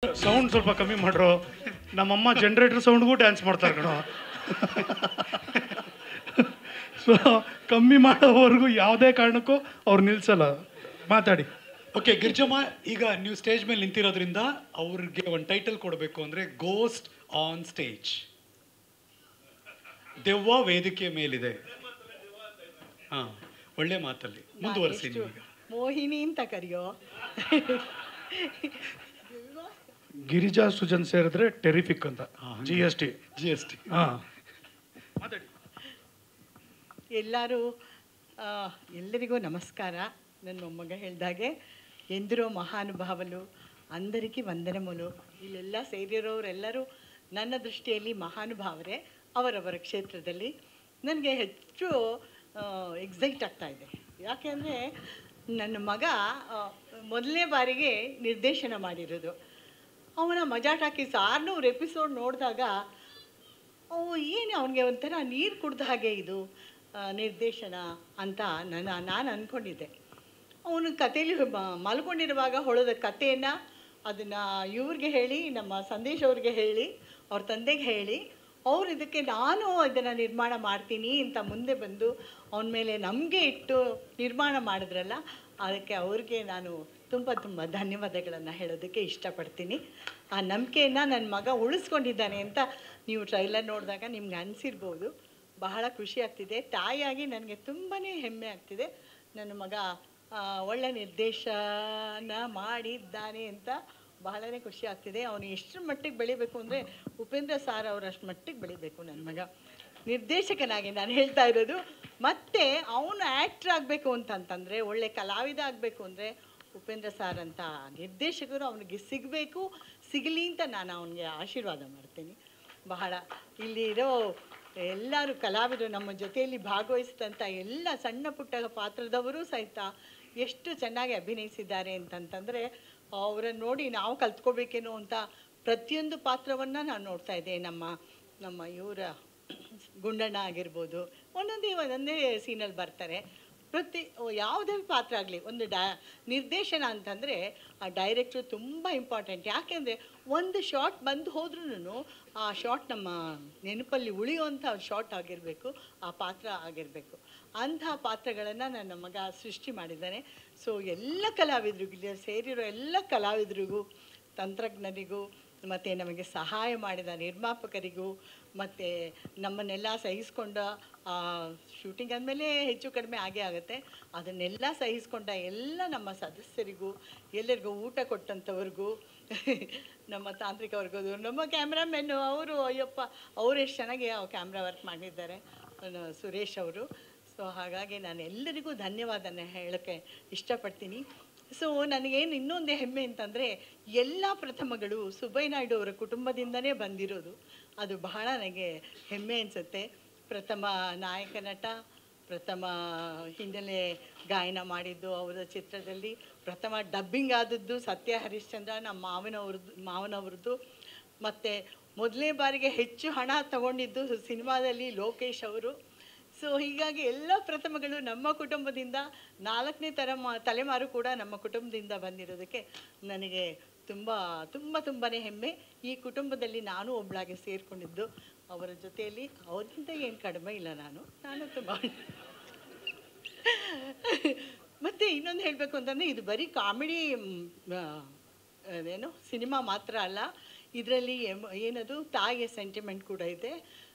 Sound ಸ್ವಲ್ಪ ಕಮ್ಮಿ ಮಾಡ್ರು. ನಮ್ಮಮ್ಮ ಜನರೇಟರ್ ಸೌಂಡ್ಗೂ ಡ್ಯಾನ್ಸ್ ಮಾಡ್ತಾರೆ ಕಣೋ. ಸೊ ಕಮ್ಮಿ ಮಾಡೋವರೆಗೂ ಯಾವುದೇ ಕಾರಣಕ್ಕೂ ಅವ್ರು ನಿಲ್ಸಲ್ಲ. ಮಾತಾಡಿ. ಓಕೆ ಗಿರ್ಜಮ್ಮ, ಈಗ ನೀವು ಸ್ಟೇಜ್ ಮೇಲೆ ನಿಂತಿರೋದ್ರಿಂದ ಅವ್ರಿಗೆ ಒಂದು ಟೈಟಲ್ ಕೊಡಬೇಕು ಅಂದರೆ ಗೋಸ್ಟ್ ಆನ್ ಸ್ಟೇಜ್. ದೆವ್ವ ವೇದಿಕೆ ಮೇಲಿದೆ. ಹಾಂ, ಒಳ್ಳೆ ಮಾತಲ್ಲಿ ಮುಂದುವರಿಸಿ. ಈಗ ಮೋಹಿನಿ ಅಂತ ಕರೆಯೋ. ಗಿರಿಜಾ ಸುಜನ್ ಸೇರಿದ್ರೆ ಟೆರಿಫಿಕ್ ಅಂತ. GST. ಹಾಂ, ಮಾತಾಡಿ. ಎಲ್ಲರಿಗೂ ನಮಸ್ಕಾರ. ನನ್ನ ಮೊಮ್ಮಗ ಹೇಳ್ದಾಗೆ ಎಂದಿರೋ ಮಹಾನುಭಾವಲು అందరికీ ವಂದನములు. ಇಲ್ಲೆಲ್ಲ ಸೇರಿರೋರೆಲ್ಲರೂ ನನ್ನ ದೃಷ್ಟಿಯಲ್ಲಿ ಮಹಾನುಭಾವರೇ ಅವರವರ ಕ್ಷೇತ್ರದಲ್ಲಿ. ನನಗೆ ಹೆಚ್ಚು ಎಕ್ಸೈಟ್ ಆಗ್ತಾ ಇದೆ. ಯಾಕೆಂದರೆ ನನ್ನ ಮಗ ಮೊದಲನೇ ಬಾರಿಗೆ ನಿರ್ದೇಶನ ಮಾಡಿರೋದು. ಅವನ ಮಜಾ ಟಾಕೀಸ್ 600 ಎಪಿಸೋಡ್ ನೋಡಿದಾಗ ಏನು ಅವನಿಗೆ ಒಂಥರ ನೀರು ಕುಡ್ದ ಹಾಗೆ ಇದು ನಿರ್ದೇಶನ ಅಂತ ನಾನು ಅಂದ್ಕೊಂಡಿದ್ದೆ. ಅವನು ಕಥೆಯಲ್ಲಿ ಮಲ್ಕೊಂಡಿರುವಾಗ ಹೊಳದ ಕಥೆಯನ್ನು ಅದನ್ನು ಇವ್ರಿಗೆ ಹೇಳಿ, ನಮ್ಮ ಸಂದೇಶ್ ಅವ್ರಿಗೆ ಹೇಳಿ, ಅವ್ರ ತಂದೆಗೆ ಹೇಳಿ, ಅವ್ರು ನಾನು ಇದನ್ನು ನಿರ್ಮಾಣ ಮಾಡ್ತೀನಿ ಅಂತ ಮುಂದೆ ಬಂದು ಅವನ ಮೇಲೆ ನಂಬಿಕೆ ಇಟ್ಟು ನಿರ್ಮಾಣ ಮಾಡಿದ್ರಲ್ಲ, ಅದಕ್ಕೆ ಅವ್ರಿಗೆ ನಾನು ತುಂಬ ತುಂಬ ಧನ್ಯವಾದಗಳನ್ನು ಹೇಳೋದಕ್ಕೆ ಇಷ್ಟಪಡ್ತೀನಿ. ಆ ನಂಬಿಕೆಯನ್ನು ನನ್ನ ಮಗ ಉಳಿಸ್ಕೊಂಡಿದ್ದಾನೆ ಅಂತ ನೀವು ಟ್ರೈಲರ್ ನೋಡಿದಾಗ ನಿಮ್ಗೆ ಅನಿಸಿರ್ಬೋದು. ಬಹಳ ಖುಷಿ ಆಗ್ತಿದೆ. ತಾಯಿಯಾಗಿ ನನಗೆ ತುಂಬಾ ಹೆಮ್ಮೆ ಆಗ್ತಿದೆ. ನನ್ನ ಮಗ ಒಳ್ಳೆ ನಿರ್ದೇಶನ ಮಾಡಿದ್ದಾನೆ ಅಂತ ಬಹಳನೇ ಖುಷಿ ಆಗ್ತಿದೆ. ಅವನು ಎಷ್ಟರ ಮಟ್ಟಿಗೆ ಬೆಳಿಬೇಕು ಅಂದರೆ ಉಪೇಂದ್ರ ಸಾರ್ ಅವರಷ್ಟು ಮಟ್ಟಿಗೆ ಬೆಳಿಬೇಕು ನನ್ನ ಮಗ ನಿರ್ದೇಶಕನಾಗಿ. ನಾನು ಹೇಳ್ತಾ ಇರೋದು. ಮತ್ತು ಅವನು ಆ್ಯಕ್ಟ್ರ್ ಆಗಬೇಕು ಅಂತಂತಂದರೆ, ಒಳ್ಳೆ ಕಲಾವಿದ ಆಗಬೇಕು ಅಂದರೆ ಉಪೇಂದ್ರ ಸಾರ್ ಅಂತ ನಿರ್ದೇಶಕರು ಅವನಿಗೆ ಸಿಗಲಿ ಅಂತ ನಾನು ಅವನಿಗೆ ಆಶೀರ್ವಾದ ಮಾಡ್ತೀನಿ. ಬಹಳ ಇಲ್ಲಿರೋ ಎಲ್ಲರೂ ಕಲಾವಿದರು ನಮ್ಮ ಜೊತೆಯಲ್ಲಿ ಭಾಗವಹಿಸಿದಂಥ ಎಲ್ಲ ಸಣ್ಣ ಪುಟ್ಟ ಪಾತ್ರದವರು ಸಹಿತ ಎಷ್ಟು ಚೆನ್ನಾಗಿ ಅಭಿನಯಿಸಿದ್ದಾರೆ ಅಂತಂತಂದರೆ ಅವರನ್ನು ನೋಡಿ ನಾವು ಕಲ್ತ್ಕೋಬೇಕೇನೋ ಅಂತ ಪ್ರತಿಯೊಂದು ಪಾತ್ರವನ್ನು ನಾನು ನೋಡ್ತಾ ಇದ್ದೆ. ನಮ್ಮ ಇವರ ಗುಂಡಣ್ಣ ಆಗಿರ್ಬೋದು, ಒಂದೊಂದೇ ಸೀನಲ್ಲಿ ಬರ್ತಾರೆ. ಯಾವುದೇ ಪಾತ್ರ ಆಗಲಿ, ಒಂದು ನಿರ್ದೇಶನ ಅಂತಂದರೆ ಆ ಡೈರೆಕ್ಟ್ರು ತುಂಬ ಇಂಪಾರ್ಟೆಂಟ್. ಯಾಕೆಂದರೆ ಒಂದು ಶಾಟ್ ಬಂದು ಹೋದ್ರೂ ಆ ಶಾಟ್ ನಮ್ಮ ನೆನಪಲ್ಲಿ ಉಳಿಯುವಂಥ ಶಾಟ್ ಆಗಿರಬೇಕು, ಆ ಪಾತ್ರ ಆಗಿರಬೇಕು. ಅಂತಹ ಪಾತ್ರಗಳನ್ನು ನನ್ನ ಮಗ ಸೃಷ್ಟಿ ಮಾಡಿದ್ದಾನೆ. ಸೊ ಎಲ್ಲ ಕಲಾವಿದರಿಗೂ, ಇಲ್ಲಿ ಸೇರಿರೋ ಎಲ್ಲ ಕಲಾವಿದರಿಗೂ, ತಂತ್ರಜ್ಞರಿಗೂ, ಮತ್ತು ನಮಗೆ ಸಹಾಯ ಮಾಡಿದ ನಿರ್ಮಾಪಕರಿಗೂ, ಮತ್ತು ನಮ್ಮನ್ನೆಲ್ಲ ಸಹಿಸ್ಕೊಂಡ ಶೂಟಿಂಗ್ ಅಂದಮೇಲೆ ಹೆಚ್ಚು ಕಡಿಮೆ ಆಗೇ ಆಗುತ್ತೆ, ಅದನ್ನೆಲ್ಲ ಸಹಿಸ್ಕೊಂಡ ಎಲ್ಲ ನಮ್ಮ ಸದಸ್ಯರಿಗೂ, ಎಲ್ಲರಿಗೂ ಊಟ ಕೊಟ್ಟಂಥವ್ರಿಗೂ, ನಮ್ಮ ತಾಂತ್ರಿಕವರ್ಗೋದು, ನಮ್ಮ ಕ್ಯಾಮ್ರಾಮೆನ್ನು ಅವರು, ಅಯ್ಯಪ್ಪ ಅವರು ಎಷ್ಟು ಚೆನ್ನಾಗಿ ಕ್ಯಾಮ್ರಾ ವರ್ಕ್ ಮಾಡಿದ್ದಾರೆ, ಸುರೇಶ್ ಅವರು. ಸೊ ಹಾಗಾಗಿ ನಾನು ಎಲ್ಲರಿಗೂ ಧನ್ಯವಾದನ ಹೇಳೋಕ್ಕೆ ಇಷ್ಟಪಡ್ತೀನಿ. ಸೊ ನನಗೇನು ಇನ್ನೊಂದು ಹೆಮ್ಮೆ ಅಂತಂದರೆ, ಎಲ್ಲ ಪ್ರಥಮಗಳು ಸುಬ್ಬಯ್ಯ ನಾಯ್ಡು ಅವರ ಕುಟುಂಬದಿಂದನೇ ಬಂದಿರೋದು. ಅದು ಬಹಳ ನನಗೆ ಹೆಮ್ಮೆ ಅನಿಸುತ್ತೆ. ಪ್ರಥಮ ನಾಯಕ ನಟ, ಪ್ರಥಮ ಹಿನ್ನೆಲೆ ಗಾಯನ ಮಾಡಿದ್ದು ಅವರ ಚಿತ್ರದಲ್ಲಿ, ಪ್ರಥಮ ಡಬ್ಬಿಂಗ್ ಆದದ್ದು ಸತ್ಯ ಹರಿಶ್ಚಂದ್ರ ನಮ್ಮ ಮಾವನವ್ರದ್ದು, ಮತ್ತು ಮೊದಲನೇ ಬಾರಿಗೆ ಹೆಚ್ಚು ಹಣ ತಗೊಂಡಿದ್ದು ಸಿನಿಮಾದಲ್ಲಿ ಲೋಕೇಶ್ ಅವರು. ಸೊ ಹೀಗಾಗಿ ಎಲ್ಲ ಪ್ರಥಮಗಳು ನಮ್ಮ ಕುಟುಂಬದಿಂದ, 4ನೇ ತಲೆಮಾರು ಕೂಡ ನಮ್ಮ ಕುಟುಂಬದಿಂದ ಬಂದಿರೋದಕ್ಕೆ ನನಗೆ ತುಂಬಾ ಹೆಮ್ಮೆ. ಈ ಕುಟುಂಬದಲ್ಲಿ ನಾನು ಒಬ್ಬಳಾಗಿ ಸೇರಿಕೊಂಡಿದ್ದು, ಅವರ ಜೊತೆಯಲ್ಲಿ ಅವ್ರಿಗಿಂತ ಏನು ಕಡಿಮೆ ಇಲ್ಲ. ನಾನು ತುಂಬ ಮತ್ತು ಇನ್ನೊಂದು ಹೇಳಬೇಕು ಅಂತಂದರೆ, ಇದು ಬರೀ ಕಾಮಿಡಿ ಸಿನಿಮಾ ಮಾತ್ರ ಅಲ್ಲ, ಇದರಲ್ಲಿ ಏನದು ತಾಯಿಯ ಸೆಂಟಿಮೆಂಟ್ ಕೂಡ ಇದೆ.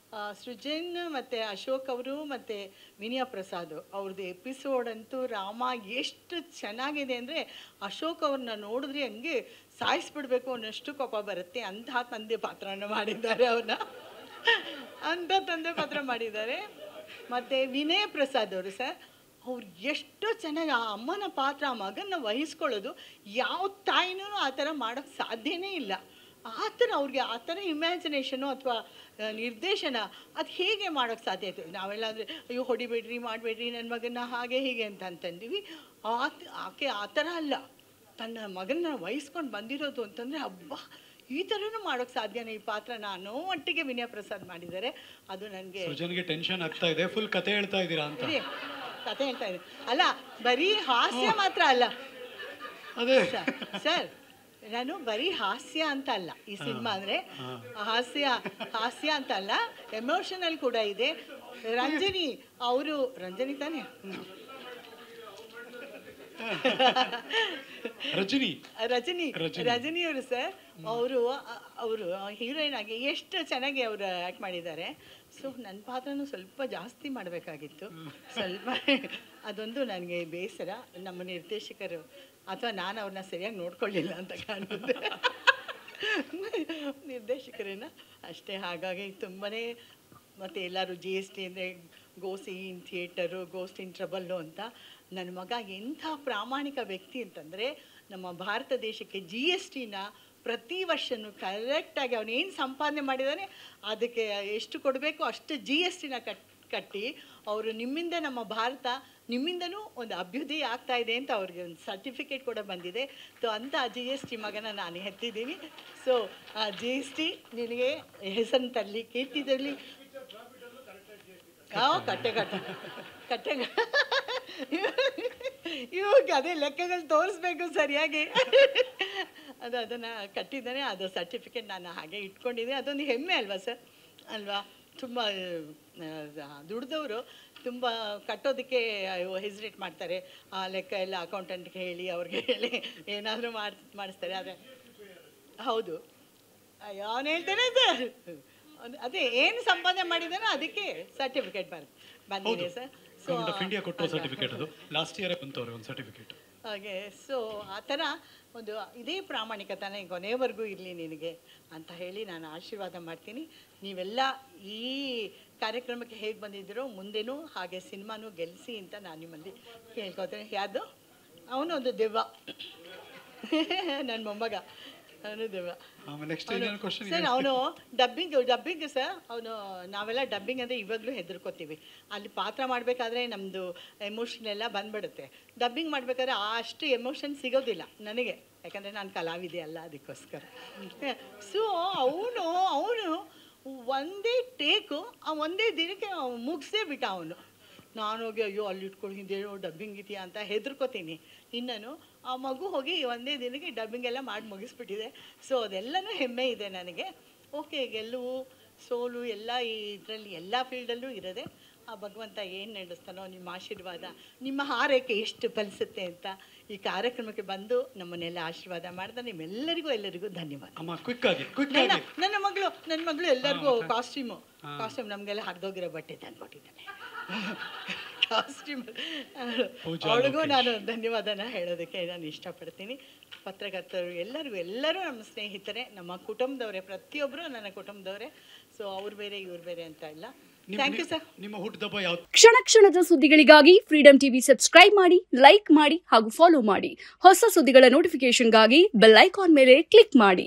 ಸೃಜನ್ ಮತ್ತು ಅಶೋಕ್ ಅವರು ಮತ್ತು ವಿನಯ ಪ್ರಸಾದ್ ಅವ್ರದ್ದು ಎಪಿಸೋಡ್ ಅಂತೂ ರಾಮ ಎಷ್ಟು ಚೆನ್ನಾಗಿದೆ ಅಂದರೆ, ಅಶೋಕ್ ಅವ್ರನ್ನ ನೋಡಿದ್ರೆ ಹಂಗೆ ಸಾಯಿಸ್ಬಿಡ್ಬೇಕು ಅನ್ನೋಷ್ಟು ಕೋಪ ಬರುತ್ತೆ. ಅಂತಹ ತಂದೆ ಪಾತ್ರನ ಮಾಡಿದ್ದಾರೆ, ತಂದೆ ಪಾತ್ರ ಮಾಡಿದ್ದಾರೆ. ಮತ್ತು ವಿನಯ ಪ್ರಸಾದ್ ಅವರು ಅವ್ರು ಎಷ್ಟು ಚೆನ್ನಾಗಿ ಆ ಅಮ್ಮನ ಪಾತ್ರ, ಆ ಮಗನ ವಹಿಸ್ಕೊಳ್ಳೋದು, ಯಾವ ತಾಯಿನೂ ಆ ಥರ ಮಾಡೋಕ್ಕೆ ಸಾಧ್ಯನೇ ಇಲ್ಲ. ಆ ಥರ ಅವ್ರಿಗೆ ಆ ಥರ ಇಮ್ಯಾಜಿನೇಷನು ಅಥವಾ ನಿರ್ದೇಶನ ಅದು ಹೇಗೆ ಮಾಡೋಕ್ಕೆ ಸಾಧ್ಯ ಆಯಿತು? ನಾವೆಲ್ಲ ಅಂದರೆ ಅಯ್ಯೋ ಹೊಡಿಬೇಡ್ರಿ, ಮಾಡಬೇಡ್ರಿ ನನ್ನ ಮಗನ ಹಾಗೆ ಹೀಗೆ ಅಂತಂತೀವಿ. ಆಕೆ ಆ ಥರ ಅಲ್ಲ, ತನ್ನ ಮಗನ ವಹಿಸ್ಕೊಂಡು ಬಂದಿರೋದು ಅಂತಂದರೆ ಹಬ್ಬ, ಈ ಥರನೂ ಮಾಡೋಕ್ಕೆ ಸಾಧ್ಯನೇ ಈ ಪಾತ್ರನ ಅನ್ನೋ ಮಟ್ಟಿಗೆ ವಿನಯ ಪ್ರಸಾದ್ ಮಾಡಿದ್ದಾರೆ. ಅದು ನನಗೆ ಟೆನ್ಷನ್ ಆಗ್ತಾ ಇದೆ. ಫುಲ್ ಕತೆ ಹೇಳ್ತಾ ಇದ್ದೀರಾ ಅಂತ. ಕತೆ ಹೇಳ್ತಾ ಇದ್ದೀನಿ ಅಲ್ಲ, ಬರೀ ಹಾಸ್ಯ ಮಾತ್ರ ಅಲ್ಲ ಅದೇ ಸರ್. ನಾನು ಬರೀ ಹಾಸ್ಯ ಅಂತ ಅಲ್ಲ, ಈ ಸಿನಿಮಾ ಅಂದರೆ ಹಾಸ್ಯ ಅಂತ ಅಲ್ಲ, ಎಮೋಷನಲ್ ಕೂಡ ಇದೆ. ರಂಜನಿ ಅವರು, ರಂಜನಿ ತಾನೇ, ರಜನಿ ಅವರು ಸರ್, ಅವರು ಹೀರೋಯಿನ್ ಆಗಿ ಎಷ್ಟು ಚೆನ್ನಾಗಿ ಅವರು ಆ್ಯಕ್ಟ್ ಮಾಡಿದ್ದಾರೆ. ಸೊ ನನ್ನ ಪಾತ್ರನೂ ಸ್ವಲ್ಪ ಜಾಸ್ತಿ ಮಾಡಬೇಕಾಗಿತ್ತು, ಸ್ವಲ್ಪ ಅದೊಂದು ನನಗೆ ಬೇಸರ. ನಮ್ಮ ನಿರ್ದೇಶಕರು ಅಥವಾ ನಾನು ಅವ್ರನ್ನ ಸರಿಯಾಗಿ ನೋಡ್ಕೊಳ್ಳಿಲ್ಲ ಅಂತ ಕಾಣುತ್ತೆ, ನಿರ್ದೇಶಕರನ್ನ ಅಷ್ಟೇ. ಹಾಗಾಗಿ ತುಂಬಾ, ಮತ್ತು ಎಲ್ಲರೂ GST ಅಂದರೆ ghost in theatre, ghost in trouble ಅಂತ. ನನ್ನ ಮಗ ಎಂಥ ಪ್ರಾಮಾಣಿಕ ವ್ಯಕ್ತಿ ಅಂತಂದರೆ, ನಮ್ಮ ಭಾರತ ದೇಶಕ್ಕೆ GSTನ ಪ್ರತಿ ವರ್ಷವೂ ಕರೆಕ್ಟಾಗಿ ಅವನೇನು ಸಂಪಾದನೆ ಮಾಡಿದ್ದಾನೆ ಅದಕ್ಕೆ ಎಷ್ಟು ಕೊಡಬೇಕು ಅಷ್ಟು GSTನ ಕಟ್ಟಿ ಅವರು ನಿಮ್ಮಿಂದ ನಮ್ಮ ಭಾರತ ನಿಮ್ಮಿಂದನೂ ಒಂದು ಅಭ್ಯುದಯ ಆಗ್ತಾ ಇದೆ ಅಂತ ಅವ್ರಿಗೆ ಒಂದು ಸರ್ಟಿಫಿಕೇಟ್ ಕೂಡ ಬಂದಿದೆ. ಸೊ ಅಂಥ GST ಮಗನ ನಾನು ಹೆತ್ತಿದ್ದೀನಿ. ಸೊ GST ನಿನಗೆ ಹೆಸರನ್ನು ತರಲಿ, ಕೀರ್ತಿ ತರಲಿ. ಕಟ್ಟೆ ಇವಾಗ ಅದೇ ಲೆಕ್ಕಗಳು ತೋರಿಸ್ಬೇಕು ಸರಿಯಾಗಿ. ಅದನ್ನು ಕಟ್ಟಿದ್ದಾನೆ, ಅದು ಸರ್ಟಿಫಿಕೇಟ್ ನಾನು ಹಾಗೆ ಇಟ್ಕೊಂಡಿದ್ದೆ. ಅದೊಂದು ಹೆಮ್ಮೆ ಅಲ್ವಾ ಸರ್, ಅಲ್ವಾ? ತುಂಬ ದುಡ್ದವರು ತುಂಬ ಕಟ್ಟೋದಕ್ಕೆ ಹೆಸಿಟೇಟ್ ಮಾಡ್ತಾರೆ. ಆ ಲೆಕ್ಕ ಎಲ್ಲ ಅಕೌಂಟೆಂಟ್ಗೆ ಹೇಳಿ, ಅವ್ರಿಗೆ ಹೇಳಿ ಏನಾದರೂ ಮಾಡಿಸ್ತಾರೆ. ಅದೇ ಹೌದು, ಅವನು ಹೇಳ್ತಾನೆ ಸರ್, ಅದೇ ಏನು ಸಂಪಾದನೆ ಮಾಡಿದಾನೋ ಅದಕ್ಕೆ ಸರ್ಟಿಫಿಕೇಟ್ ಬಂದಿದೆ ಸರ್. ಸೊ ಇಂಡಿಯಾ ಕೊಟ್ಟೋ ಸರ್ಟಿಫಿಕೇಟ್, ಅದು ಲಾಸ್ಟ್ ಇಯರೇ ಬಂತವ್ರೆ ಒಂದು ಸರ್ಟಿಫಿಕೇಟ್. ಹಾಗೆ ಸೊ ಆ ಥರ ಒಂದು ಇದೇ ಪ್ರಾಮಾಣಿಕತನ ಕೊನೆಯವರೆಗೂ ಇರಲಿ ನಿನಗೆ ಅಂತ ಹೇಳಿ ನಾನು ಆಶೀರ್ವಾದ ಮಾಡ್ತೀನಿ. ನೀವೆಲ್ಲ ಈ ಕಾರ್ಯಕ್ರಮಕ್ಕೆ ಹೇಗೆ ಬಂದಿದ್ದೀರೋ ಮುಂದೆನೂ ಹಾಗೆ ಸಿನಿಮಾನೂ ಗೆಲ್ಲಿಸಿ ಅಂತ ನಾನು ನಿಮ್ಮಲ್ಲಿ ಕೇಳ್ಕೊತೀನಿ. ಯಾವುದು ಅವನೊಂದು ದೆವ್ವ, ನನ್ನ ಮೊಮ್ಮಗ, ಅವನು ದೆವ್ವ ಸರ್. ಅವನು ಡಬ್ಬಿಂಗ್ ಸರ್, ಅವನು ನಾವೆಲ್ಲ ಡಬ್ಬಿಂಗ್ ಅಂದರೆ ಇವಾಗಲೂ ಹೆದರ್ಕೋತೀವಿ. ಅಲ್ಲಿ ಪಾತ್ರ ಮಾಡಬೇಕಾದ್ರೆ ನಮ್ಮದು ಎಮೋಷನ್ ಎಲ್ಲ ಬಂದ್ಬಿಡುತ್ತೆ. ಡಬ್ಬಿಂಗ್ ಮಾಡಬೇಕಾದ್ರೆ ಅಷ್ಟು ಎಮೋಷನ್ ಸಿಗೋದಿಲ್ಲ ನನಗೆ, ಯಾಕಂದರೆ ನಾನು ಕಲಾವಿದೆ ಅಲ್ಲ, ಅದಕ್ಕೋಸ್ಕರ. ಸೊ ಅವನು ಒಂದೇ ಟೇಕು ಒಂದೇ ದಿನಕ್ಕೆ ಮುಗಿಸೇ ಬಿಟ್ಟ ಅವನು. ನಾನು ಹೋಗಿ ಅಯ್ಯೋ ಅಲ್ಲಿ ಇಟ್ಕೊಂಡಿದ್ದೇನೋ ಡಬ್ಬಿಂಗ್ ಇದೆಯಾ ಅಂತ ಹೆದರ್ಕೋತೀನಿ. ಇನ್ನೂ ಆ ಮಗು ಹೋಗಿ ಒಂದೇ ದಿನಕ್ಕೆ ಡಬ್ಬಿಂಗ್ ಎಲ್ಲ ಮಾಡಿ ಮುಗಿಸ್ಬಿಟ್ಟಿದೆ. ಸೊ ಅದೆಲ್ಲನೂ ಹೆಮ್ಮೆ ಇದೆ ನನಗೆ. ಓಕೆ, ಗೆಲುವು ಸೋಲು ಎಲ್ಲ ಇದರಲ್ಲಿ ಎಲ್ಲ ಫೀಲ್ಡಲ್ಲೂ ಇರೋದೆ. ಆ ಭಗವಂತ ಏನು ನಡೆಸ್ತಾನೋ, ನಿಮ್ಮ ಆಶೀರ್ವಾದ, ನಿಮ್ಮ ಹಾರೈಕೆ ಎಷ್ಟು ಫಲಿಸುತ್ತೆ ಅಂತ ಈ ಕಾರ್ಯಕ್ರಮಕ್ಕೆ ಬಂದು ನಮ್ಮನ್ನೆಲ್ಲ ಆಶೀರ್ವಾದ ಮಾಡಿದ ನಿಮ್ಮೆಲ್ಲರಿಗೂ ಧನ್ಯವಾದ. ನನ್ನ ಮಗಳು ಎಲ್ಲರಿಗೂ ಕಾಸ್ಟ್ಯೂಮ್ ನಮಗೆಲ್ಲ ಹರಿದೋಗಿರೋ ಬಟ್ಟೆ ತಂದ್ಕೊಟ್ಟಿದ್ದಾನೆ. ಕಾಸ್ಟ್ಯೂಮ್ ಅವಳಿಗೂ ನಾನು ಧನ್ಯವಾದನ ಹೇಳೋದಕ್ಕೆ ನಾನು ಇಷ್ಟಪಡ್ತೀನಿ. ಪತ್ರಕರ್ತರು ಎಲ್ಲರೂ ನಮ್ಮ ಸ್ನೇಹಿತರೆ, ನಮ್ಮ ಕುಟುಂಬದವರೇ, ಪ್ರತಿಯೊಬ್ಬರು ನನ್ನ ಕುಟುಂಬದವರೇ. ಸೊ ಅವ್ರು ಬೇರೆ ಇವ್ರು ಬೇರೆ ಅಂತ ಇಲ್ಲ. Thank you sir. ನಿಮ್ಮ ಹುಟ್ಟುಹಬ್ಬ ಯಾವ? ಕ್ಷಣದ ಸುದ್ದಿಗಳಿಗಾಗಿ ಫ್ರೀಡಂ ಟಿವಿ ಸಬ್ಸ್ಕ್ರೈಬ್ ಮಾಡಿ, ಲೈಕ್ ಮಾಡಿ ಹಾಗೂ ಫಾಲೋ ಮಾಡಿ. ಹೊಸ ಸುದ್ದಿಗಳ ನೋಟಿಫಿಕೇಶನ್ಗಾಗಿ ಬೆಲ್ ಐಕಾನ್ ಮೇಲೆ ಕ್ಲಿಕ್ ಮಾಡಿ.